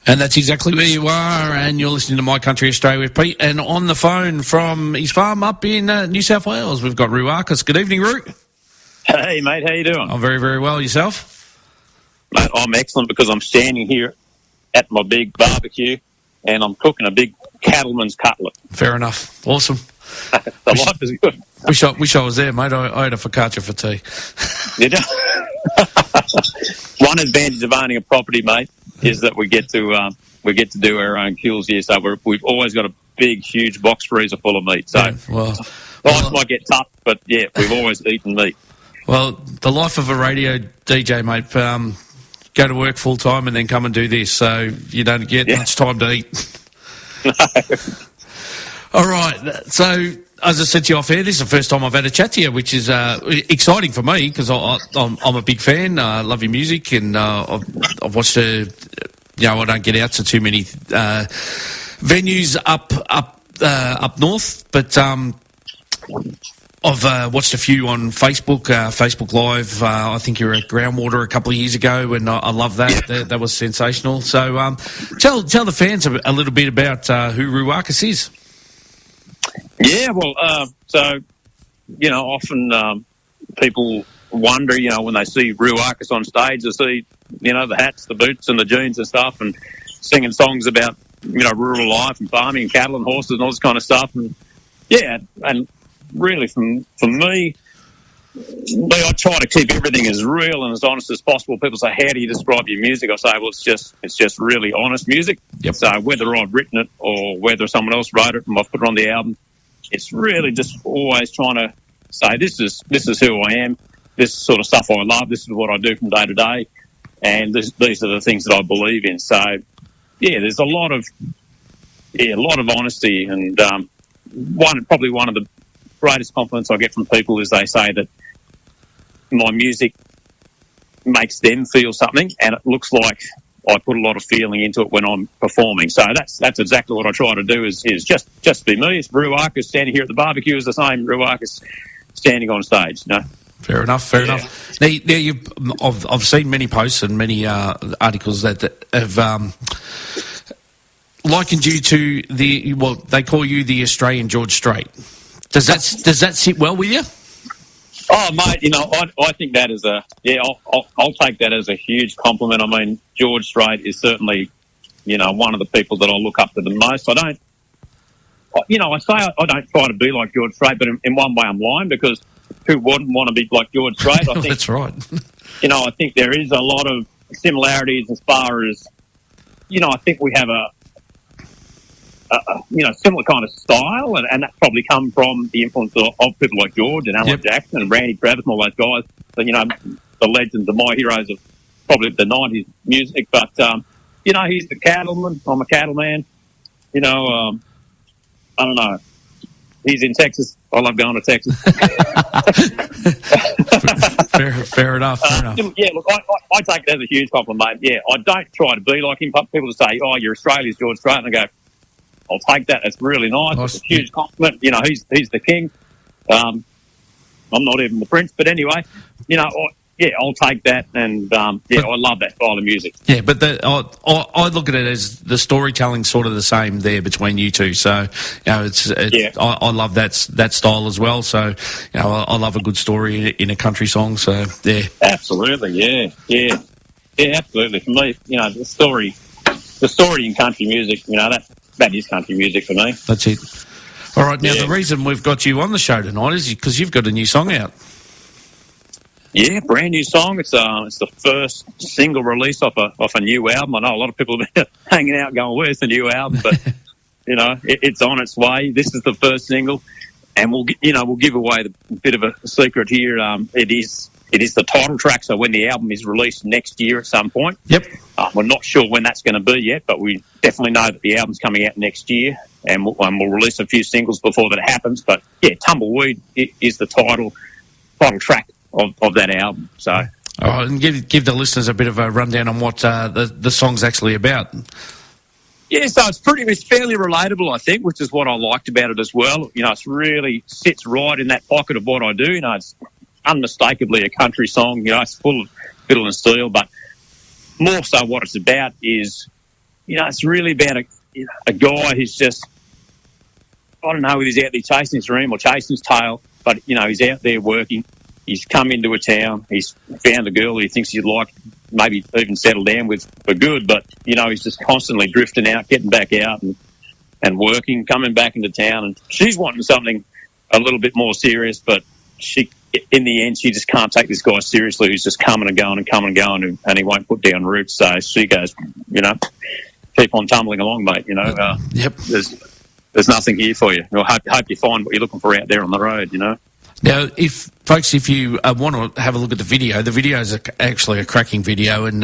And that's exactly where you are, and you're listening to My Country Australia with Pete. And on the phone from his farm up in New South Wales, we've got Roo Arcus. Good evening, Roo. Hey, mate, how you doing? I'm very, very well. Yourself? Mate, I'm excellent because I'm standing here at my big barbecue and I'm cooking a big cattleman's cutlet. Fair enough. Awesome. The life is good. Wish I was there, mate. I had a focaccia for tea. You know? One advantage of owning a property, mate, is that we get to do our own kills here. So we've always got a big, huge box freezer full of meat. So life might get tough, but yeah, we've always eaten meat. Well, the life of a radio DJ, mate. Go to work full time and then come and do this, so you don't get much time to eat. No. All right. So, as I said to you off air, this is the first time I've had a chat to you, which is exciting for me because I'm a big fan. I love your music, and I've watched I don't get out to too many venues up north, but I've watched a few on Facebook, Facebook Live. I think you were at Groundwater a couple of years ago, and I love that. That was sensational. So tell the fans a little bit about who Roo Arcus is. Yeah, well, often people wonder, when they see Roo Arcus on stage, they see, the hats, the boots and the jeans and stuff, and singing songs about, rural life and farming and cattle and horses and all this kind of stuff. And yeah, and really for me, I try to keep everything as real and as honest as possible. People say, how do you describe your music? I say, well, it's just really honest music. Yep. So whether I've written it or whether someone else wrote it and I've put it on the album, it's really just always trying to say, this is who I am. This sort of stuff I love. This is what I do from day to day. And these are the things that I believe in. So, yeah, there's a lot of honesty. And probably one of the greatest compliments I get from people is they say that my music makes them feel something, and it looks like I put a lot of feeling into it when I'm performing. So that's exactly what I try to do is just be me. It's Roo Arcus standing here at the barbecue is the same Roo Arcus standing on stage. Fair enough. Now I've seen many posts and many articles that have likened you to they call you the Australian George Strait. Does that sit well with you? Oh, mate, I think that is I'll take that as a huge compliment. I mean, George Strait is certainly, one of the people that I look up to the most. I say I don't try to be like George Strait, but in one way I'm lying because who wouldn't want to be like George Strait? I think that's right. I think there is a lot of similarities as far as, I think we have a similar kind of style, and that's probably come from the influence of people like George and Alan Jackson and Randy Travis and all those guys. So, the legends of my heroes of probably the 90s music. But, he's the cattleman. I'm a cattleman. I don't know. He's in Texas. I love going to Texas. fair enough. Yeah, look, I take it as a huge compliment. Yeah, I don't try to be like him. People say, oh, you're Australia's George Strait. And I go, I'll take that. It's really nice. It's a huge compliment. He's the king. I'm not even the prince, but anyway, I'll take that. And I love that style of music. Yeah, but I look at it as the storytelling sort of the same there between you two. So I love that style as well. So I love a good story in a country song. So yeah, absolutely, yeah, absolutely. For me, the story in country music, that is country music for me. That's it. All right, now the reason we've got you on the show tonight is because you've got a new song out. Yeah, brand new song. It's the first single release off a new album. I know a lot of people have been hanging out going, where's the new album? But, it's on its way. This is the first single. And we'll give away a bit of a secret here. It is the title track, so when the album is released next year at some point. Yep. We're not sure when that's going to be yet, but we definitely know that the album's coming out next year, and we'll release a few singles before that happens. But, yeah, Tumbleweed is the title track of that album. So, all right, and give the listeners a bit of a rundown on what the song's actually about. Yeah, so it's fairly relatable, I think, which is what I liked about it as well. It really sits right in that pocket of what I do. It's unmistakably a country song. It's full of fiddle and steel, but more so what it's about is, it's really about a guy who's just, I don't know, whether he's out there chasing his dream or chasing his tail, but, he's out there working. He's come into a town. He's found a girl he thinks he'd like, maybe even settle down with for good, but, he's just constantly drifting out, getting back out and working, coming back into town. And she's wanting something a little bit more serious, but in the end, she just can't take this guy seriously who's just coming and going and coming and going, and he won't put down roots. So she goes, keep on tumbling along, mate. Yep. There's nothing here for you. I hope you find what you're looking for out there on the road, Now, if you want to have a look at the video is actually a cracking video, and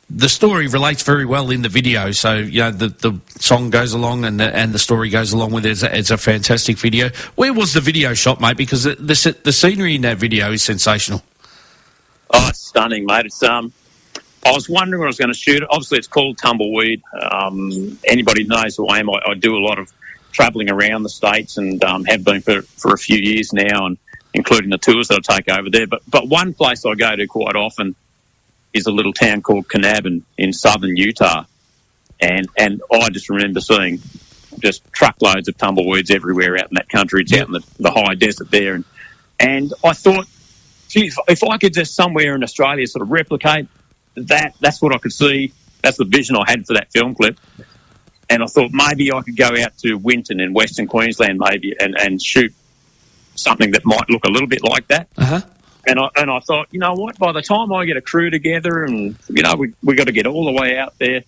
the story relates very well in the video. So, the song goes along and the story goes along with it. It's a fantastic video. Where was the video shot, mate? Because the scenery in that video is sensational. Oh, it's stunning, mate. It's I was wondering when I was going to shoot it. Obviously, it's called Tumbleweed. Anybody knows who I am. I do a lot of travelling around the States and have been for a few years now, and including the tours that I take over there. But one place I go to quite often is a little town called Kanab in southern Utah. And I just remember seeing just truckloads of tumbleweeds everywhere out in that country. It's out in the high desert there. And I thought, gee, if I could just somewhere in Australia sort of replicate that's what I could see. That's the vision I had for that film clip. And I thought maybe I could go out to Winton in Western Queensland maybe and shoot something that might look a little bit like that. Uh-huh. And I thought, you know what, by the time I get a crew together and, we got to get all the way out there,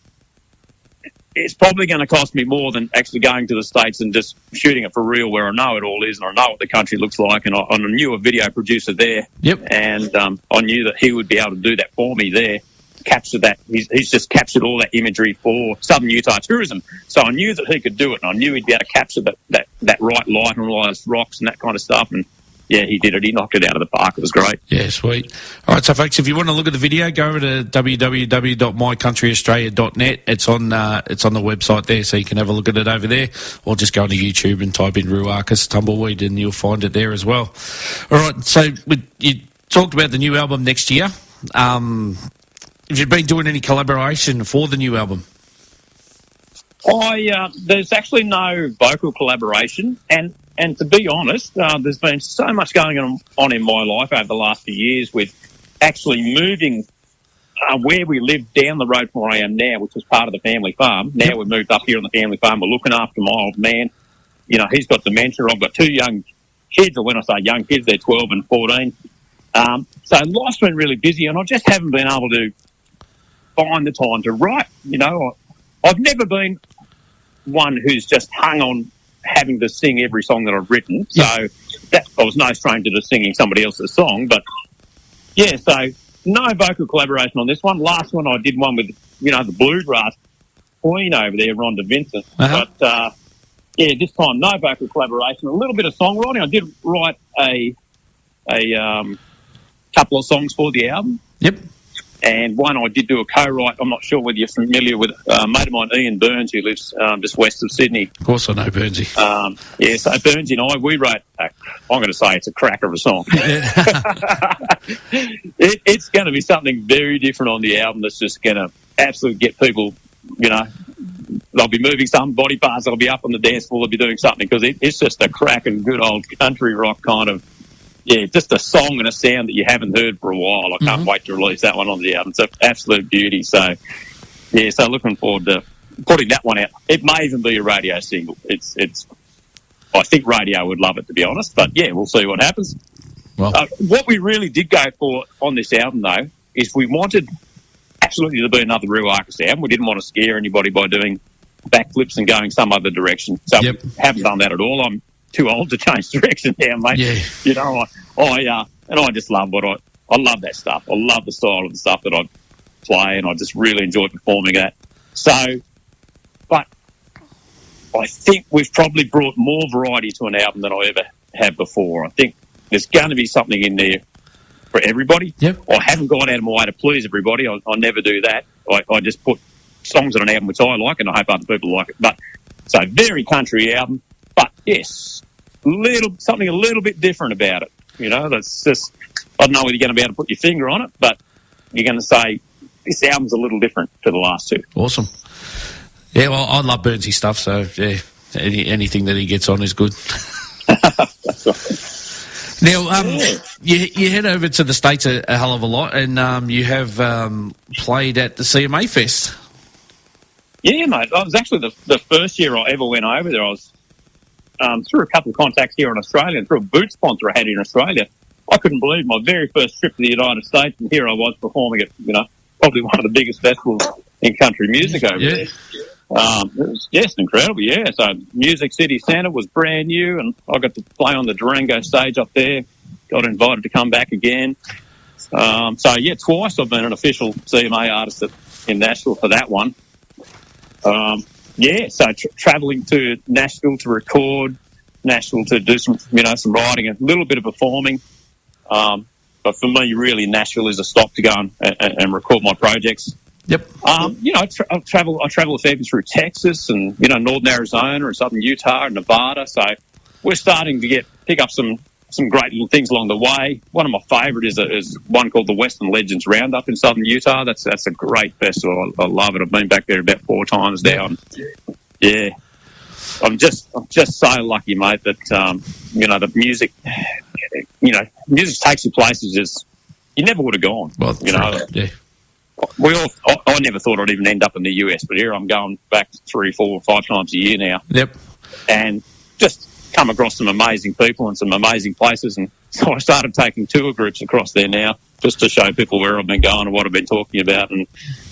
it's probably going to cost me more than actually going to the States and just shooting it for real where I know it all is and I know what the country looks like. And I knew a video producer there. Yep. And I knew that he would be able to do that for me there, capture that. He's just captured all that imagery for Southern Utah tourism. So I knew that he could do it, and I knew he'd be able to capture that right light and all those rocks and that kind of stuff. And yeah, he did it. He knocked it out of the park. It was great. Yeah, sweet. All right, so folks, if you want to look at the video, go over to www.mycountryaustralia.net. It's on the website there, so you can have a look at it over there, or just go onto YouTube and type in Roo Arcus Tumbleweed, and you'll find it there as well. All right, so you talked about the new album next year. Have you been doing any collaboration for the new album? There's actually no vocal collaboration, and to be honest, there's been so much going on in my life over the last few years with actually moving where we live down the road from where I am now, which was part of the family farm. Now we've moved up here on the family farm. We're looking after my old man. He's got dementia. I've got two young kids, or when I say young kids, they're 12 and 14. So life's been really busy, and I just haven't been able to find the time to write. I've never been one who's just hung on having to sing every song that I've written. So I was no stranger to singing somebody else's song. But yeah, so no vocal collaboration on this one. Last one I did one with, the bluegrass queen over there, Rhonda Vincent. Uh-huh. But this time no vocal collaboration. A little bit of songwriting. I did write a couple of songs for the album. Yep. And one I did do a co-write. I'm not sure whether you're familiar with a mate of mine, Ian Burns, who lives just west of Sydney. Of course I know Burnsy. So Burnsy and I, we wrote, I'm going to say it's a cracker of a song. It's going to be something very different on the album that's just going to absolutely get people, they'll be moving some body parts, they'll be up on the dance floor, they'll be doing something, because it's just a cracking good old country rock kind of, just a song and a sound that you haven't heard for a while. I can't wait to release that one on the album. It's an absolute beauty. So, so looking forward to putting that one out. It may even be a radio single. It's. I think radio would love it, to be honest. But yeah, we'll see what happens. Well, what we really did go for on this album, though, is we wanted absolutely to be another Roo Arcus album. We didn't want to scare anybody by doing backflips and going some other direction. So we haven't done that at all. I'm too old to change direction now, mate. Yeah. And I just love I love that stuff. I love the style of the stuff that I play, and I just really enjoy performing that. So, but I think we've probably brought more variety to an album than I ever have before. I think there's going to be something in there for everybody. Yep. I haven't gone out of my way to please everybody. I never do that. I just put songs on an album which I like, and I hope other people like it. But so very country album. But yes, something a little bit different about it. That's just, I don't know whether you're going to be able to put your finger on it, but you're going to say this album's a little different to the last two. Awesome. Yeah, well, I love Burnsy stuff, so yeah, anything that he gets on is good. That's right. Now, you head over to the States a hell of a lot, and you have played at the CMA Fest. Yeah, mate. That was actually the first year I ever went over there. I was through a couple of contacts here in Australia and through a boot sponsor I had in Australia. I couldn't believe my very first trip to the United States, and here I was performing at, probably one of the biggest festivals in country music over there. It was just incredible, yeah. So Music City Centre was brand new, and I got to play on the Durango stage up there. Got invited to come back again. Twice I've been an official CMA artist in Nashville for that one. Travelling to Nashville to record, Nashville to do some writing, a little bit of performing. But for me, really, Nashville is a stop to go and record my projects. Yep. I travel a fair bit through Texas and, northern Arizona and southern Utah and Nevada. So we're starting to pick up some great little things along the way. One of my favourite is one called the Western Legends Roundup in southern Utah. That's a great festival. I love it. I've been back there about 4 times now. And, yeah. I'm just so lucky, mate, that, the music, music takes you places you never would have gone. Well, yeah. I never thought I'd even end up in the US, but here I'm going back 3, 4, 5 times a year now. Yep. And just come across some amazing people and some amazing places. And so I started taking tour groups across there now just to show people where I've been going and what I've been talking about and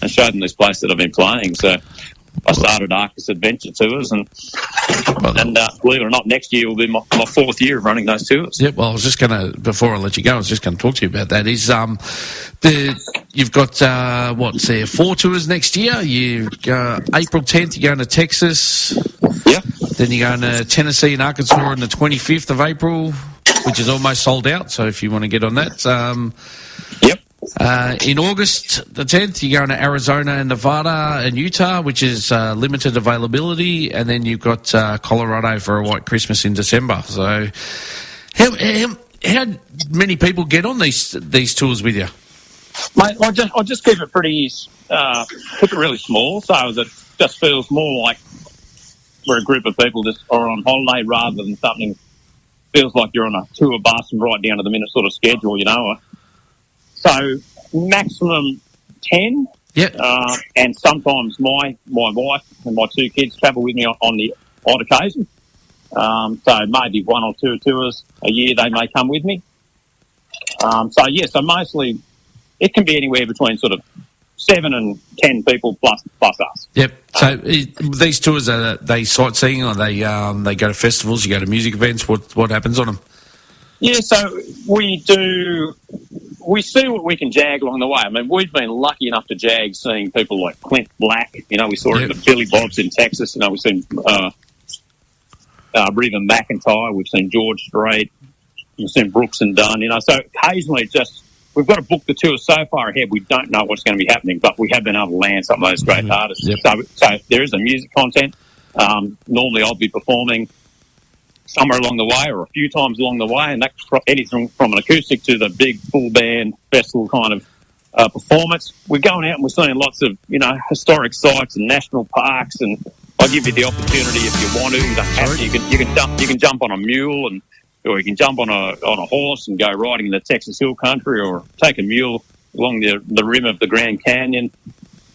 show them this place that I've been playing. So I started Arcus Adventure Tours, and believe it or not, next year will be my 4th year of running those tours. Yep. Well, I was just going to, before I let you go, I was just going to talk to you about that. You've got 4 tours next year. You go April 10th. You're going to Texas. Yeah. Then you're going to Tennessee and Arkansas on the 25th of April, which is almost sold out. So if you want to get on that, yep. In August the 10th, you're going to Arizona and Nevada and Utah, which is limited availability, and then you've got Colorado for a white Christmas in December. So, how many people get on these tours with you? Mate, I just keep it keep it really small, so that it just feels more like we're a group of people just are on holiday rather than something feels like you're on a tour bus and right down to the minute sort of schedule, So maximum 10. Yeah. And sometimes my wife and my 2 kids travel with me on the odd occasion. So maybe 1 or 2 tours a year they may come with me. So mostly it can be anywhere between sort of 7 and 10 people plus us. Yep. So these tours, are they sightseeing, or they go to festivals? You go to music events? What happens on them? Yeah, so we see what we can jag along the way. I mean, we've been lucky enough to jag seeing people like Clint Black. We saw him at Billy Bob's in Texas. We've seen Reba McEntire. We've seen George Strait. We've seen Brooks and Dunn. So occasionally we've got to book the tour so far ahead we don't know what's going to be happening, but we have been able to land some of those great artists. Yep. So there is a music content. Normally I'll be performing somewhere along the way or a few times along the way, and that's anything from an acoustic to the big full band festival kind of performance. We're going out and we're seeing lots of historic sites and national parks, and I'll give you the opportunity if you want to. You don't have to. You can jump on a mule or you can jump on a horse and go riding in the Texas Hill Country, or take a mule along the rim of the Grand Canyon.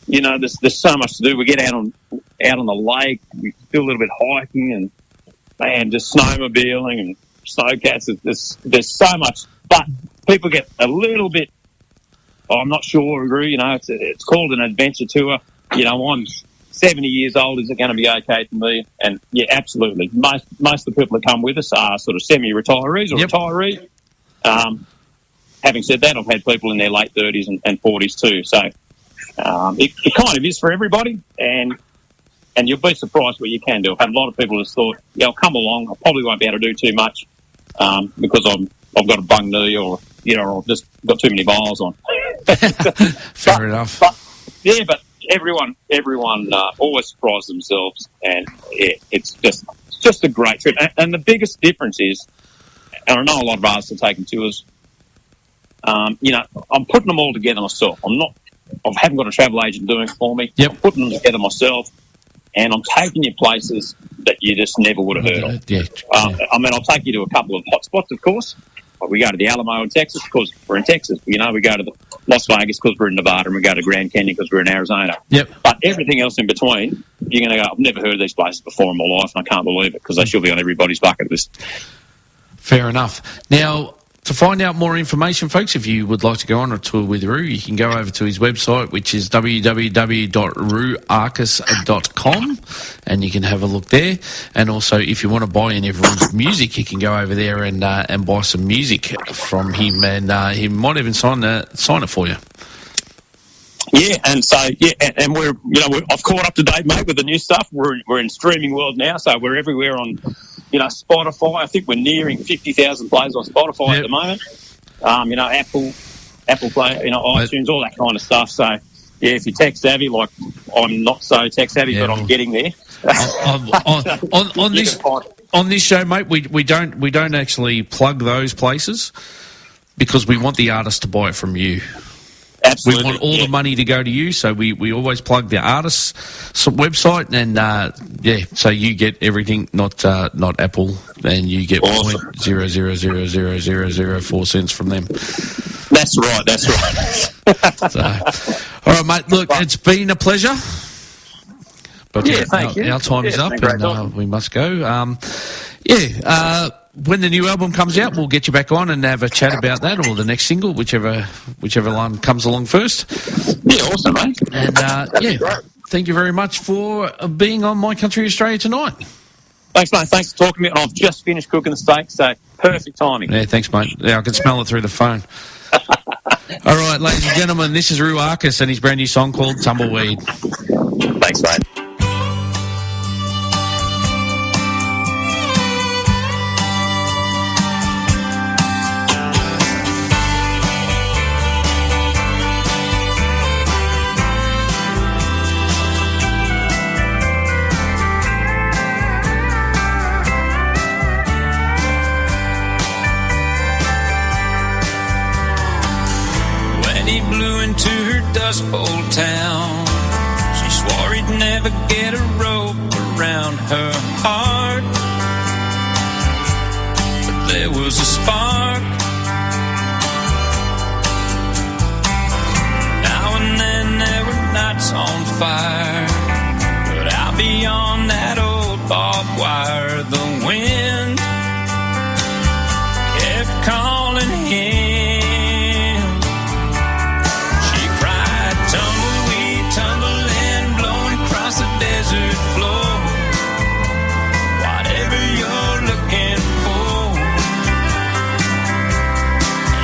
There's so much to do. We get out on the lake. We do a little bit of hiking and just snowmobiling and snowcats. There's so much, but people get a little bit. I'm not sure, Roo. It's called an adventure tour. I'm 70 years old. Is it going to be okay for me? And yeah, absolutely. Most of the people that come with us are sort of semi-retirees or retirees. Having said that, I've had people in their late 30s and 40s too. So it kind of is for everybody, and you'll be surprised what you can do. I've had a lot of people that thought, I'll come along. I probably won't be able to do too much because I've got a bung knee or I've just got too many miles on. Fair enough. But everyone always surprises themselves, and it's just a great trip. And the biggest difference is, and I know a lot of artists are taking tours, I'm putting them all together myself. I'm not I haven't got a travel agent doing it for me. Yep. I'm putting them together myself, and I'm taking you places that you just never would have heard of. Yeah. I mean, I'll take you to a couple of hot spots, of course. Like we go to the Alamo in Texas because we're in Texas. We go to the Las Vegas because we're in Nevada, and we go to Grand Canyon because we're in Arizona. Yep. But everything else in between, you're going to go, I've never heard of these places before in my life, and I can't believe it because they should be on everybody's bucket list. Fair enough. Now, to find out more information, folks, if you would like to go on a tour with Roo, you can go over to his website, which is www.rooarcus.com, and you can have a look there. And also, if you want to buy any of Roo's music, you can go over there and buy some music from him, and he might even sign it for you. Yeah, and so and we're I've caught up to date, mate, with the new stuff. We're in streaming world now, so we're everywhere on Spotify. I think we're nearing 50,000 plays on Spotify at the moment. Apple Play, iTunes, all that kind of stuff. So yeah, if you're tech savvy, like I'm not so tech savvy, but I'm getting there. On this show, mate, we don't actually plug those places because we want the artist to buy it from you. Absolutely. We want all the money to go to you, so we always plug the artist's website, and so you get everything, not Apple, and you get awesome. 0.0000004 cents from them. That's right. So, all right, mate. Look, it's been a pleasure. But thank you. Our time is up, and we must go. When the new album comes out, we'll get you back on and have a chat about that, or the next single, whichever one comes along first. Yeah, awesome, mate. And thank you very much for being on My Country Australia tonight. Thanks, mate. Thanks for talking to me. And I've just finished cooking the steak, so perfect timing. Yeah, thanks, mate. Yeah, I can smell it through the phone. All right, ladies and gentlemen, this is Roo Arcus and his brand new song called Tumbleweed. Thanks, mate. To her Dust Bowl town, she swore he'd never get a rope around her heart, but there was a spark. Now and then there were nights on fire, but out beyond that old barbed wire, the wind kept calling him. Desert floor, whatever you're looking for,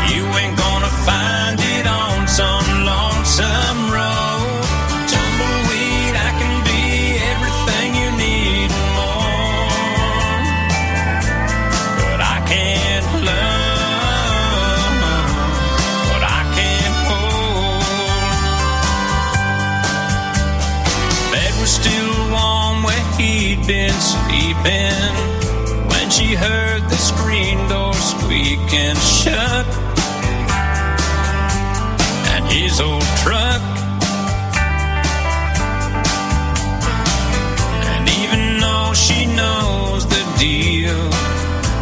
you ain't gonna find it on some lonesome road. Tumbleweed, I can be everything you need and more, but I can't love what I can't hold. Bed was still he'd been sleeping when she heard the screen door squeaking shut, and his old truck. And even though she knows the deal,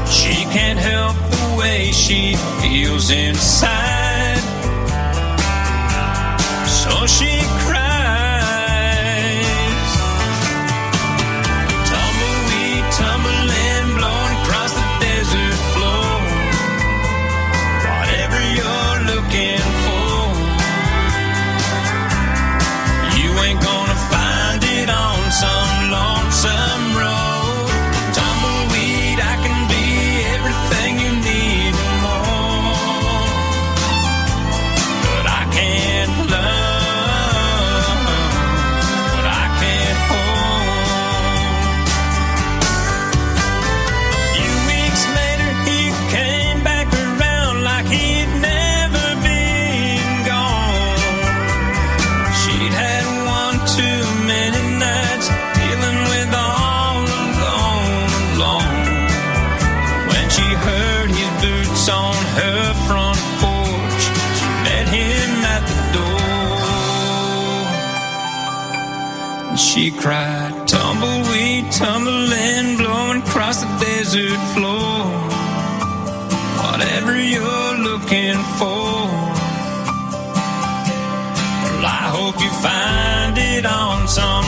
she can't help the way she feels inside, so she cries. Tumbling, blowing across the desert floor, whatever you're looking for, you ain't gonna find it on some lonesome road. Tumbleweed, I can be everything you need and more, but I can't love she cried. Tumbleweed, tumbling, blowing across the desert floor. Whatever you're looking for, well, I hope you find it on some